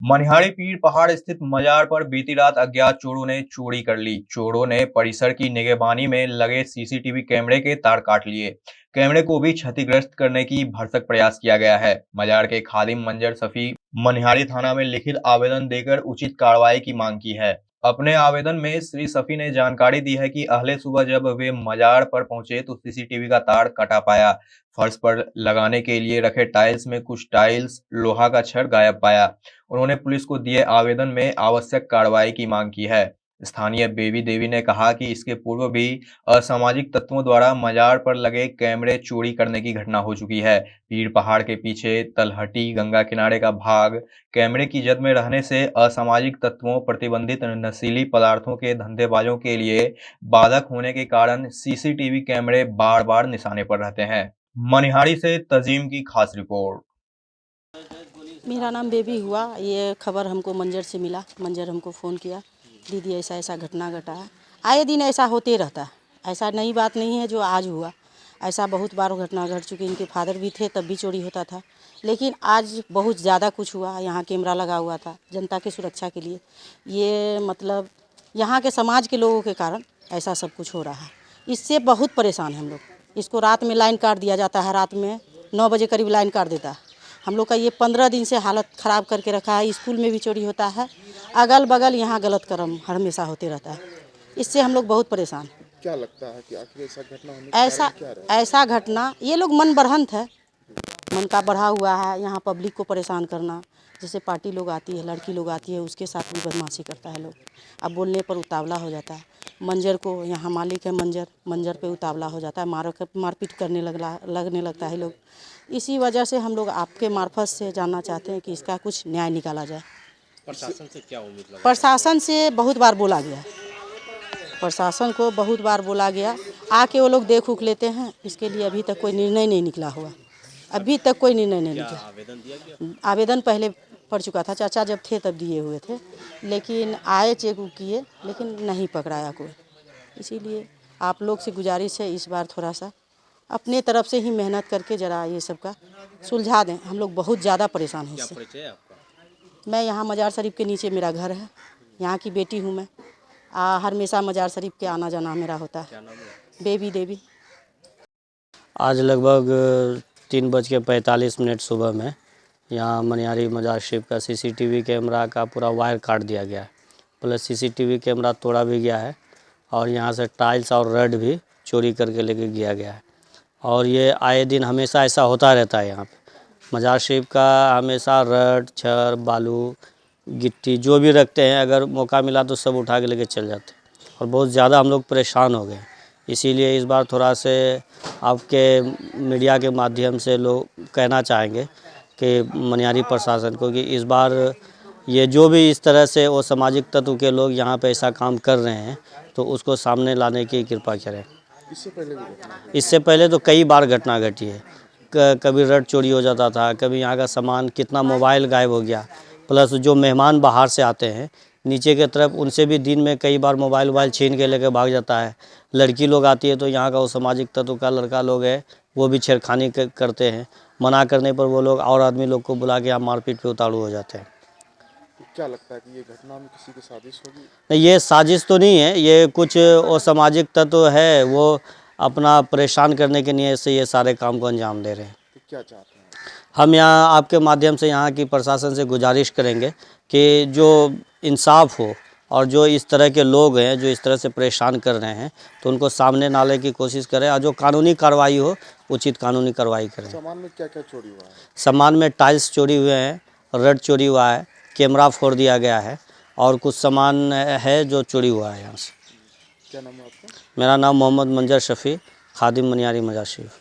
मनिहारी पीर पहाड़ स्थित मजार पर बीती रात अज्ञात चोरों ने चोरी कर ली। चोरों ने परिसर की निगहबानी में लगे सीसीटीवी कैमरे के तार काट लिए। कैमरे को भी क्षतिग्रस्त करने की भरसक प्रयास किया गया है। मजार के खादिम मंजर शफी मनिहारी थाना में लिखित आवेदन देकर उचित कार्रवाई की मांग की है। अपने आवेदन में श्री शफी ने जानकारी दी है कि अहले सुबह जब वे मजार पर पहुंचे तो सीसीटीवी का तार कटा पाया। फर्श पर लगाने के लिए रखे टाइल्स में कुछ टाइल्स लोहा का छड़ गायब पाया। उन्होंने पुलिस को दिए आवेदन में आवश्यक कार्रवाई की मांग की है। स्थानीय बेबी देवी ने कहा कि इसके पूर्व भी असामाजिक तत्वों द्वारा मजार पर लगे कैमरे चोरी करने की घटना हो चुकी है। पीर पहाड़ के पीछे तलहटी गंगा किनारे का भाग कैमरे की जद में रहने से असामाजिक तत्वों, प्रतिबंधित नशीली पदार्थों के धंधेबाजों के लिए बाधक होने के कारण सीसीटीवी कैमरे बार बार निशाने पर रहते हैं। मनिहारी से तजीम की खास रिपोर्ट। मेरा नाम बेबी हुआ। ये खबर हमको मंजर से मिला। मंजर हमको फ़ोन किया, दीदी ऐसा ऐसा घटना घटा है। आए दिन ऐसा होते रहता है, ऐसा नई बात नहीं है जो आज हुआ। ऐसा बहुत बार घटना घट चुकी। इनके फादर भी थे तब भी चोरी होता था, लेकिन आज बहुत ज़्यादा कुछ हुआ। यहाँ कैमरा लगा हुआ था जनता की सुरक्षा के लिए। ये मतलब यहाँ के समाज के लोगों के कारण ऐसा सब कुछ हो रहा है। इससे बहुत परेशान हैं हम लोग। इसको रात में लाइन काट दिया जाता है, रात में 9 बजे करीब लाइन काट देता है। हम लोग का ये 15 दिन से हालत ख़राब करके रखा है। स्कूल में भी चोरी होता है, अगल बगल यहाँ गलत कर्म हमेशा होते रहता है। इससे हम लोग बहुत परेशान। क्या लगता है कि आखिर ऐसा घटना होने का कारण क्या रहा? ऐसा घटना ये लोग मन बढ़ंत है, मन का बढ़ा हुआ है। यहाँ पब्लिक को परेशान करना, जैसे पार्टी लोग आती है, लड़की लोग आती है, उसके साथ भी बदमाशी करता है लोग। अब बोलने पर उतावला हो जाता है। मंजर को यहाँ मालिक है मंजर पे उतावला हो जाता है, मारपीट करने लगने लगता है लोग। इसी वजह से हम लोग आपके मार्फत से जानना चाहते हैं कि इसका कुछ न्याय निकाला जाए। प्रशासन से क्या उम्मीद लगा? प्रशासन से बहुत बार बोला गया, प्रशासन को बहुत बार बोला गया, आके वो लोग देख उख लेते हैं। इसके लिए अभी तक कोई निर्णय नहीं निकला हुआ। अभी तक कोई निर्णय नहीं निकला। आवेदन दिया गया? आवेदन पहले पड़ चुका था, चाचा जब थे तब दिए हुए थे, लेकिन आए चेक किए लेकिन नहीं पकड़ाया कोई। इसीलिए आप लोग से गुजारिश है, इस बार थोड़ा सा अपने तरफ से ही मेहनत करके ज़रा ये सब का सुलझा दें। हम लोग बहुत ज़्यादा परेशान हैं इससे। क्या परिचय है आपका? मैं यहाँ मजार शरीफ के नीचे मेरा घर है, यहाँ की बेटी हूँ मैं। हमेशा मजार शरीफ के आना जाना मेरा होता है। क्या नाम है? बेबी देवी। आज लगभग 3:45 सुबह में यहाँ मनिहारी मजार शरीफ का सीसीटीवी कैमरा का पूरा वायर काट दिया गया है, प्लस सीसीटीवी कैमरा तोड़ा भी गया है और यहाँ से टाइल्स और रड भी चोरी करके लेके गया गया है। और ये आए दिन हमेशा ऐसा होता रहता है। यहाँ पे मजार शरीफ का हमेशा रड, छड़, बालू, गिट्टी जो भी रखते हैं, अगर मौका मिला तो सब उठा के लेके चल जाते हैं और बहुत ज़्यादा हम लोग परेशान हो गए। इसीलिए इस बार थोड़ा से आपके मीडिया के माध्यम से लोग कहना चाहेंगे कि मनिहारी प्रशासन को कि इस बार ये जो भी इस तरह से वो सामाजिक तत्व के लोग यहाँ पे ऐसा काम कर रहे हैं तो उसको सामने लाने की कृपा करें। इससे पहले तो कई बार घटना घटी है। कभी रड चोरी हो जाता था, कभी यहाँ का सामान, कितना मोबाइल गायब हो गया। प्लस जो मेहमान बाहर से आते हैं नीचे के तरफ, उनसे भी दिन में कई बार मोबाइल छीन के लेकर भाग जाता है। लड़की लोग आती है तो यहाँ का वो सामाजिक तत्व का लड़का लोग है, वो भी छेड़खानी करते हैं। मना करने पर वो लोग और आदमी लोग को बुला के यहाँ मारपीट पे उतारू हो जाते हैं। क्या लगता है कि ये घटना में किसी की साजिश होगी? नहीं, ये साजिश तो नहीं है, ये कुछ असामाजिक तत्व है, वो अपना परेशान करने के लिए से ये सारे काम को अंजाम दे रहे हैं। तो क्या चाहते हैं? हम यहाँ आपके माध्यम से यहाँ की प्रशासन से गुजारिश करेंगे कि जो इंसाफ हो और जो इस तरह के लोग हैं जो इस तरह से परेशान कर रहे हैं तो उनको सामने लाने की कोशिश करें और जो कानूनी कार्रवाई हो उचित कानूनी कार्रवाई करें। सामान में क्या क्या चोरी हुआ है? सामान में टाइल्स चोरी हुए हैं, रड चोरी हुआ है, कैमरा फोड़ दिया गया है और कुछ सामान है जो चोरी हुआ है यहाँ से। क्या नाम है आपका? मेरा नाम मोहम्मद मंजर शफी, खादिम मनिहारी मजार शरीफ।